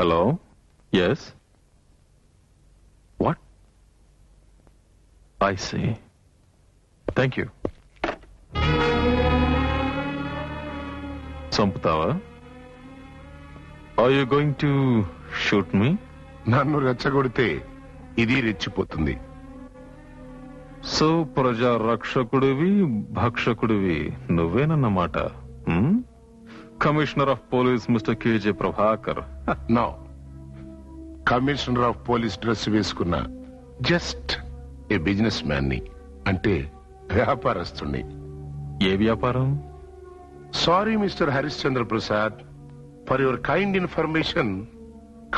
Hello? Yes? What? I see. Thank you. Samputava? Are you going to shoot me? నన్ను రెచ్చగొడితే ఇది రెచ్చిపోతుంది. So ప్రజా రక్షకుడివి భక్షకుడివి నువ్వేనన్నమాట. Commissioner of police mister KJ Prabhakar. No, commissioner of police dress వేసుకున్న just a business man ని, అంటే వ్యాపారస్తుణ్ణి. ఏ వ్యాపారం? Sorry mister Harishchandra Prasad, for your kind information,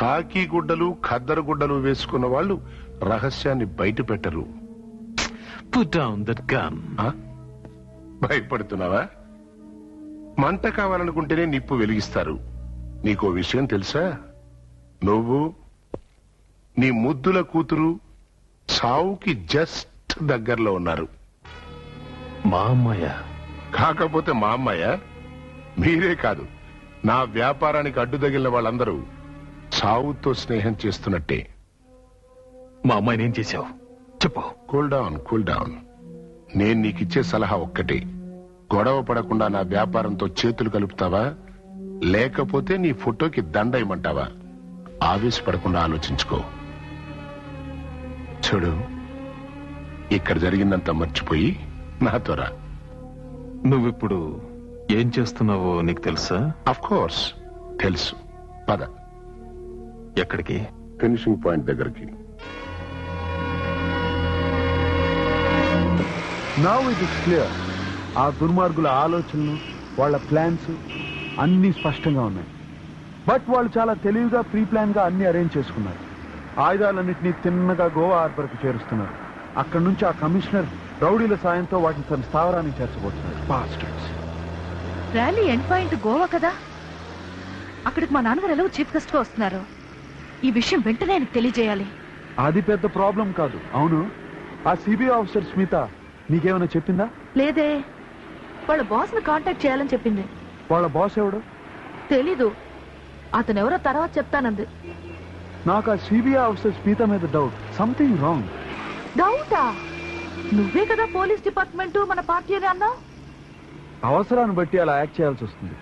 కాకి గుడ్డలు ఖద్దరు గుడ్డలు వేసుకున్న వాళ్ళు రహస్యాన్ని బయట పెట్టరు. Put down that gun. భయపడుతున్నావా? మంట కావాలనుకుంటేనే నిప్పు వెలిగిస్తారు. నీకో విషయం తెలుసా? నువ్వు నీ ముద్దుల కూతురు చావుకి జస్ట్ దగ్గరలో ఉన్నారు. మా అమ్మాయ? కాకపోతే మా అమ్మాయ? మీరే కాదు, నా వ్యాపారానికి అడ్డు తగిలిన వాళ్ళందరూ చావుతో స్నేహం చేస్తున్నట్టే. మా అమ్మాయిని ఏం చేశావు చెప్పు. Cool down, cool down. నేను నీకిచ్చే సలహా ఒక్కటే, గొడవ పడకుండా నా వ్యాపారంతో చేతులు కలుపుతావా, లేకపోతే నీ ఫోటోకి దండ ఇమ్మంటావా? ఆవేశపడకుండా ఆలోచించుకో. చూడు, ఇక్కడ జరిగిందంతా మర్చిపోయి నాతో రా. నువ్విప్పుడు ఏం చేస్తున్నావో నీకు తెలుసా? అఫ్ కోర్స్ తెలుసు. పద. ఎక్కడికి? ఫినిషింగ్ పాయింట్ దగ్గరికి. Now it is clear. ఆ దుర్మార్గుల ఆలోచనలు, వాళ్ళ ప్లాన్స్ అన్ని స్పష్టంగా ఉన్నాయి. బట్ వాళ్ళు చాలా తెలివిగా ప్రీ ప్లాన్ గా అన్ని అరేంజ్ చేసుకున్నారు. ఆయుధాలన్నింటినీ తిన్నగా గోవా హార్బర్ కు చేరుస్తున్నారు. అక్కడి నుంచి ఆ కమిషనర్ రౌడీల సాయంతో వాటిని తన స్థావరానికి చేర్చబోతున్నారు. Bastards. Rally end point Goa కదా, అక్కడికి మా నాన్నగారు ఎలా చీఫ్ గెస్ట్ గా వస్తున్నారు. ఈ విషయం వెంటనే ఆయనకు తెలియజేయాలి. అది పెద్ద ప్రాబ్లం కాదు. అవును, ఆ సిబిఐ ఆఫీసర్ స్మిత నీకేమైనా చెప్పిందా? లేదే, వాళ్ళ బాస్ ని కాంటాక్ట్ చేయాలని చెప్పింది. వాళ్ళ బాస్ ఎవడు? తెలీదు, అతనెవరో తర్వాత చెప్తానంది. నాకు ఆ సిబిఐ ఆఫీసర్ స్మిత మీద డౌట్. Something wrong. డౌటా? నువ్వే కదా పోలీస్ డిపార్ట్మెంట్ మన పార్టీ అని అన్నావు. అవసరాన్ని బట్టి అలా యాక్ట్ చేయాల్సి వస్తుంది.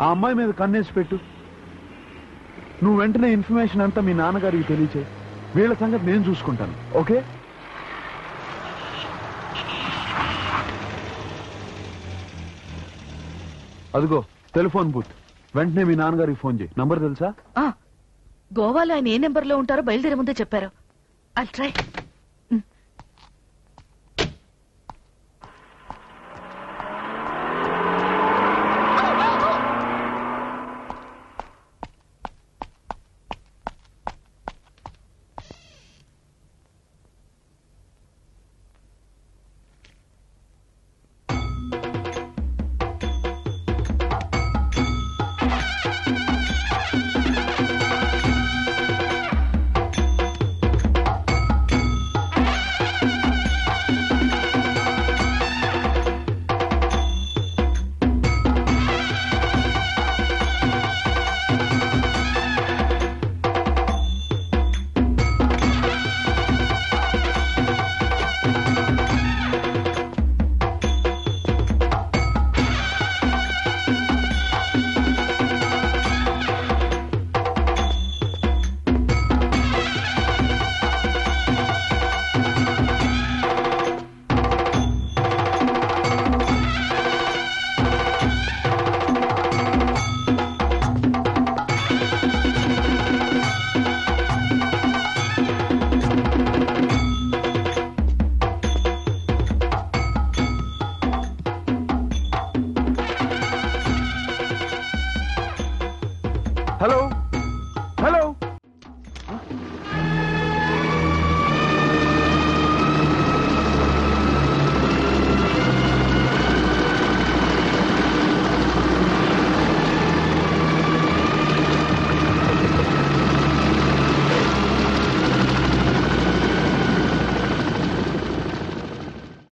ఆ అమ్మాయి మీద కన్నేసి పెట్టు. నువ్వు వెంటనే ఇన్ఫర్మేషన్ అంతా మీ నాన్నగారికి తెలియచే. వీళ్ళ సంగతి నేను చూసుకుంటాను. ఓకే? అదిగో టెలిఫోన్ బూత్. వెంటనే మీ నాన్నగారికి ఫోన్ చేయి. నంబర్ తెలుసా? గోవాలో ఆయన ఏ నెంబర్ లో ఉంటారో బయలుదేరే ముందే చెప్పారు. I'll try.